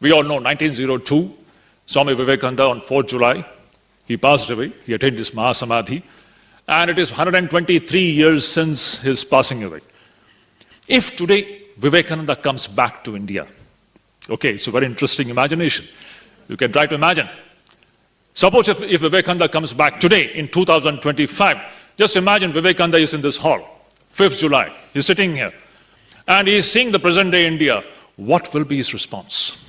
We all know 1902, Swami Vivekananda on 4th July, he passed away, he attained his Mahasamadhi, and it is 123 years since his passing away. If today Vivekananda comes back to India, okay, it's a very interesting imagination. You can try to imagine. Suppose if Vivekananda comes back today in 2025, just imagine Vivekananda is in this hall, 5th July, he's sitting here, and he's seeing the present day India. What will be his response?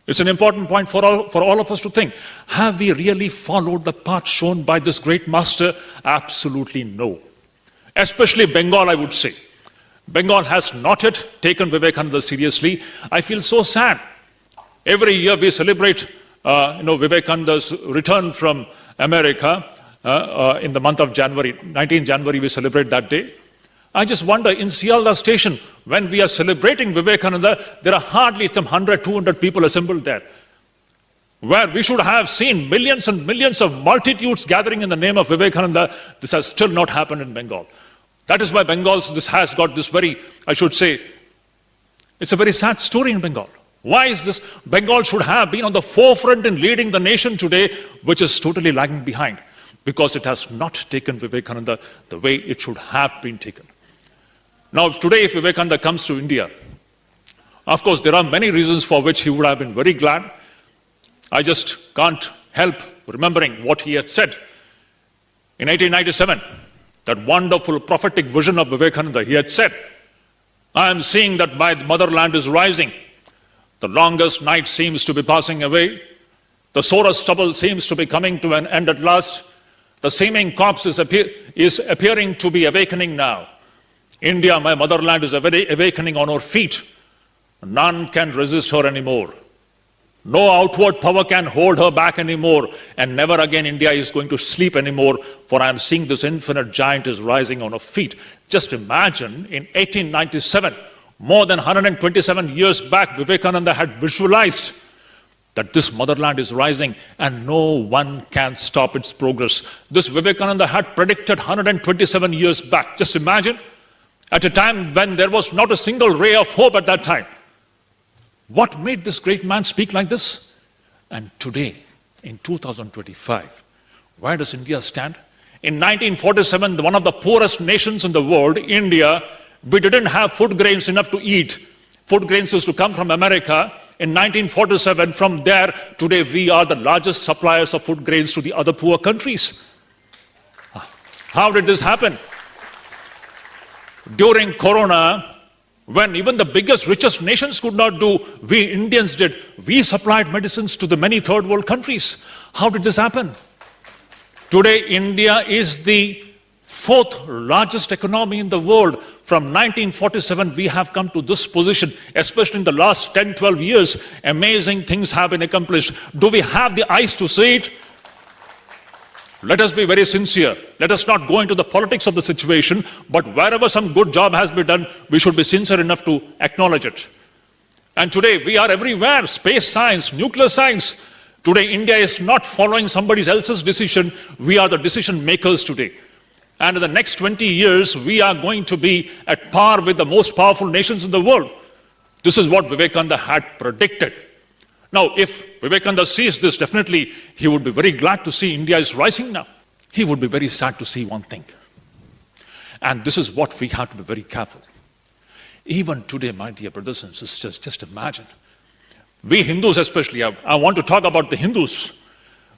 It's an important point for all of us to think. Have we really followed the path shown by this great master? Absolutely no. Especially Bengal, I would say. Bengal has not yet taken Vivekananda seriously. I feel so sad. Every year we celebrate Vivekananda's return from America in the month of January. 19 January we celebrate that day. I just wonder, in Sialda station, when we are celebrating Vivekananda, there are hardly some 100, 200 people assembled there. Where we should have seen millions and millions of multitudes gathering in the name of Vivekananda, this has still not happened in Bengal. That is why this has got this very, I should say, it's a very sad story in Bengal. Why is this? Bengal should have been on the forefront in leading the nation today, which is totally lagging behind, because it has not taken Vivekananda the way it should have been taken. Now, today, if Vivekananda comes to India, of course, there are many reasons for which he would have been very glad. I just can't help remembering what he had said in 1897, that wonderful prophetic vision of Vivekananda. He had said, I am seeing that my motherland is rising. The longest night seems to be passing away. The sorest stubble seems to be coming to an end at last. The seeming corpse is appearing to be awakening now. India, my motherland, is awakening on her feet. None can resist her anymore. No outward power can hold her back anymore. And never again India is going to sleep anymore, for I am seeing this infinite giant is rising on her feet. Just imagine, in 1897, more than 127 years back, Vivekananda had visualized that this motherland is rising and no one can stop its progress. This Vivekananda had predicted 127 years back. Just imagine, at a time when there was not a single ray of hope at that time. What made this great man speak like this? And today, in 2025, where does India stand? In 1947, one of the poorest nations in the world, India, we didn't have food grains enough to eat. Food grains used to come from America. In 1947, from there, today we are the largest suppliers of food grains to the other poor countries. How did this happen? During Corona, when even the biggest, richest nations could not do, we Indians did. We supplied medicines to the many third world countries. How did this happen? Today, India is the 4th largest economy in the world. From 1947, we have come to this position, especially in the last 10, 12 years. Amazing things have been accomplished. Do we have the eyes to see it? Let us be very sincere. Let us not go into the politics of the situation, but wherever some good job has been done, we should be sincere enough to acknowledge it. And today, we are everywhere. Space science, nuclear science. Today, India is not following somebody else's decision. We are the decision makers today. And in the next 20 years, we are going to be at par with the most powerful nations in the world. This is what Vivekananda had predicted. Now, if Vivekananda sees this, definitely he would be very glad to see India is rising now. He would be very sad to see one thing. And this is what we have to be very careful. Even today, my dear brothers and sisters, just imagine. We Hindus especially, I want to talk about the Hindus.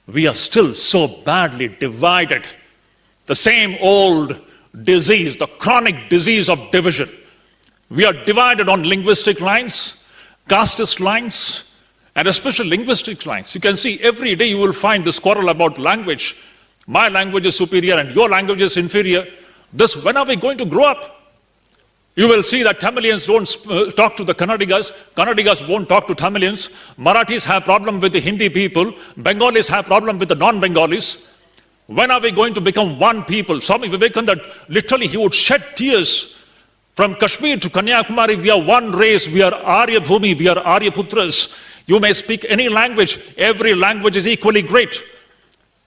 We are still so badly divided. The same old disease, the chronic disease of division. We are divided on linguistic lines, casteist lines, and especially linguistic lines. You can see every day you will find this quarrel about language. My language is superior and your language is inferior. When are we going to grow up? You will see that Tamilians don't talk to the Kannadigas. Kannadigas won't talk to Tamilians. Marathis have problem with the Hindi people. Bengalis have problem with the non-Bengalis. When are we going to become one people? Swami Vivekananda, literally he would shed tears. From Kashmir to Kanyakumari, we are one race. We are Arya Bhumi. We are Arya Putras. You may speak any language. Every language is equally great.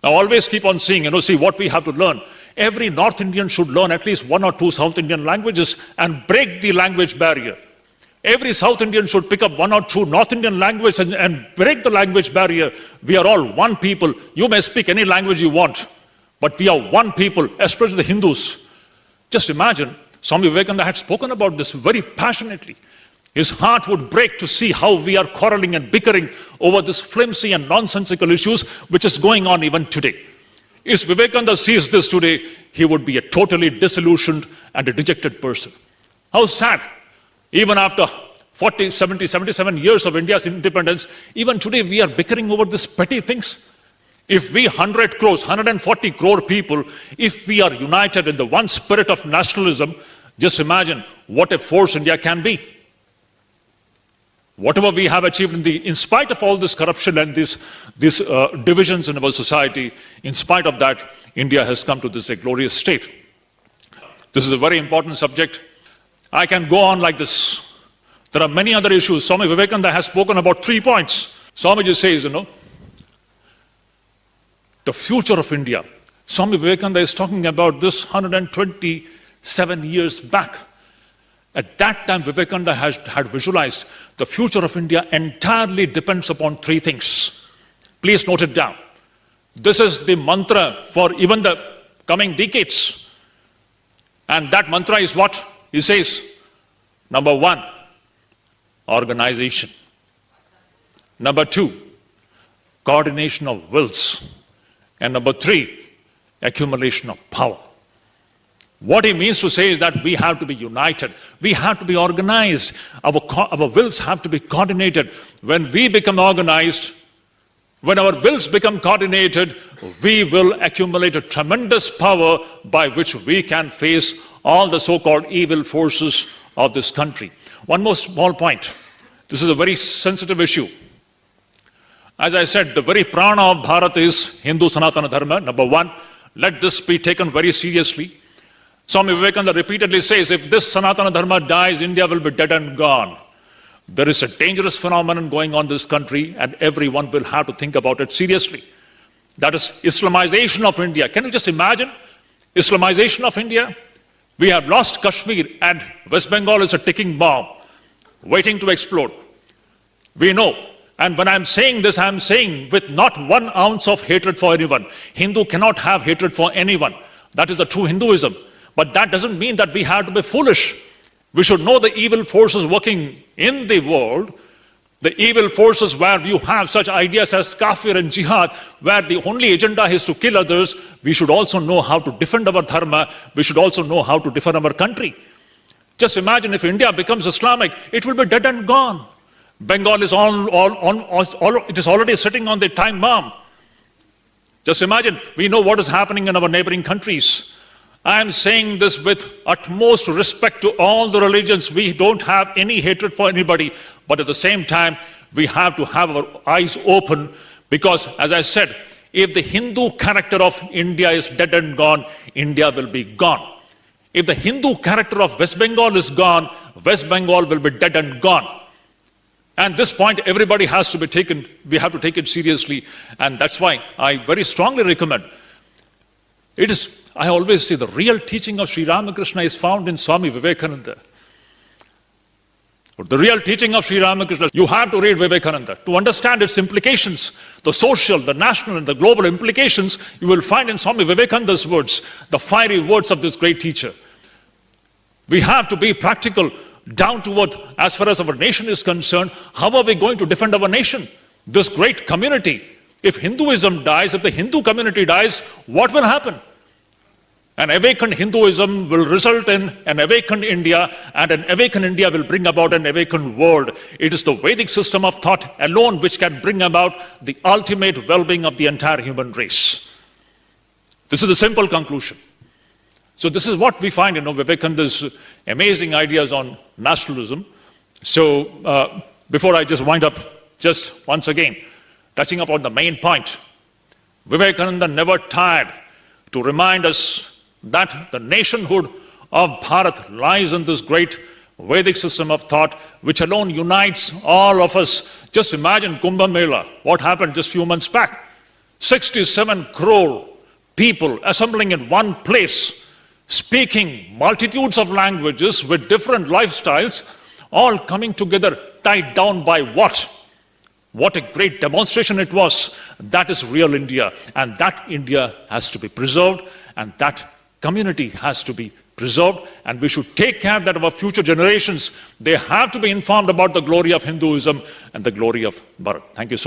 Now always keep on seeing, see what we have to learn. Every North Indian should learn at least 1 or 2 South Indian languages and break the language barrier. Every South Indian should pick up one or two North Indian language and break the language barrier. We are all one people. You may speak any language you want, but we are one people, especially the Hindus. Just imagine, Swami Vivekananda had spoken about this very passionately. His heart would break to see how we are quarreling and bickering over this flimsy and nonsensical issues which is going on even today. If Vivekananda sees this today, he would be a totally disillusioned and a dejected person. How sad. Even after 40, 70, 77 years of India's independence, even today we are bickering over these petty things. If we 100 crores, 140 crore people, if we are united in the one spirit of nationalism, just imagine what a force India can be. Whatever we have achieved in spite of all this corruption and these divisions in our society, in spite of that, India has come to this glorious state. This is a very important subject. I can go on like this. There are many other issues. Swami Vivekananda has spoken about 3 points. Swamiji says, the future of India. Swami Vivekananda is talking about this 127 years back. At that time, Vivekananda had visualized the future of India entirely depends upon 3 things. Please note it down. This is the mantra for even the coming decades. And that mantra is what? He says, number 1, organization. Number 2, coordination of wills. And number 3, accumulation of power. What he means to say is that we have to be united. We have to be organized. Our wills have to be coordinated. When we become organized, when our wills become coordinated, we will accumulate a tremendous power by which we can face all the so-called evil forces of this country. One more small point. This is a very sensitive issue. As I said, the very prana of Bharat is Hindu Sanatan Dharma. Number 1, let this be taken very seriously. Swami Vivekananda repeatedly says, if this Sanatana Dharma dies, India will be dead and gone. There is a dangerous phenomenon going on in this country, and everyone will have to think about it seriously. That is Islamization of India. Can you just imagine? Islamization of India? We have lost Kashmir, and West Bengal is a ticking bomb, waiting to explode. We know. And when I'm saying this, I'm saying with not 1 ounce of hatred for anyone. Hindu cannot have hatred for anyone. That is the true Hinduism. But that doesn't mean that we have to be foolish. We should know the evil forces working in the world, the evil forces where you have such ideas as kafir and jihad, where the only agenda is to kill others. We should also know how to defend our dharma. We should also know how to defend our country. Just imagine if India becomes Islamic, it will be dead and gone. Bengal is it is already sitting on the time bomb. Just imagine, we know what is happening in our neighboring countries. I am saying this with utmost respect to all the religions. We don't have any hatred for anybody, but at the same time, we have to have our eyes open because, as I said, if the Hindu character of India is dead and gone, India will be gone. If the Hindu character of West Bengal is gone, West Bengal will be dead and gone. And this point, everybody has to be taken, we have to take it seriously. And that's why I very strongly recommend. I always say the real teaching of Sri Ramakrishna is found in Swami Vivekananda. The real teaching of Sri Ramakrishna, you have to read Vivekananda to understand its implications, the social, the national, and the global implications you will find in Swami Vivekananda's words, the fiery words of this great teacher. We have to be practical, down to what, as far as our nation is concerned, how are we going to defend our nation? This great community. If Hinduism dies, if the Hindu community dies, what will happen? An awakened Hinduism will result in an awakened India, and an awakened India will bring about an awakened world. It is the Vedic system of thought alone which can bring about the ultimate well-being of the entire human race. This is the simple conclusion. So this is what we find in Vivekananda's amazing ideas on nationalism. So before I just wind up, just once again, touching upon the main point, Vivekananda never tired to remind us that the nationhood of Bharat lies in this great Vedic system of thought which alone unites all of us. Just imagine Kumbh Mela, what happened just a few months back. 67 crore people assembling in one place, speaking multitudes of languages with different lifestyles. all coming together, tied down by what? What a great demonstration it was. That is real India, and that India has to be preserved, and that community has to be preserved, and we should take care that our future generations, they have to be informed about the glory of Hinduism and the glory of Bharat. Thank you so much.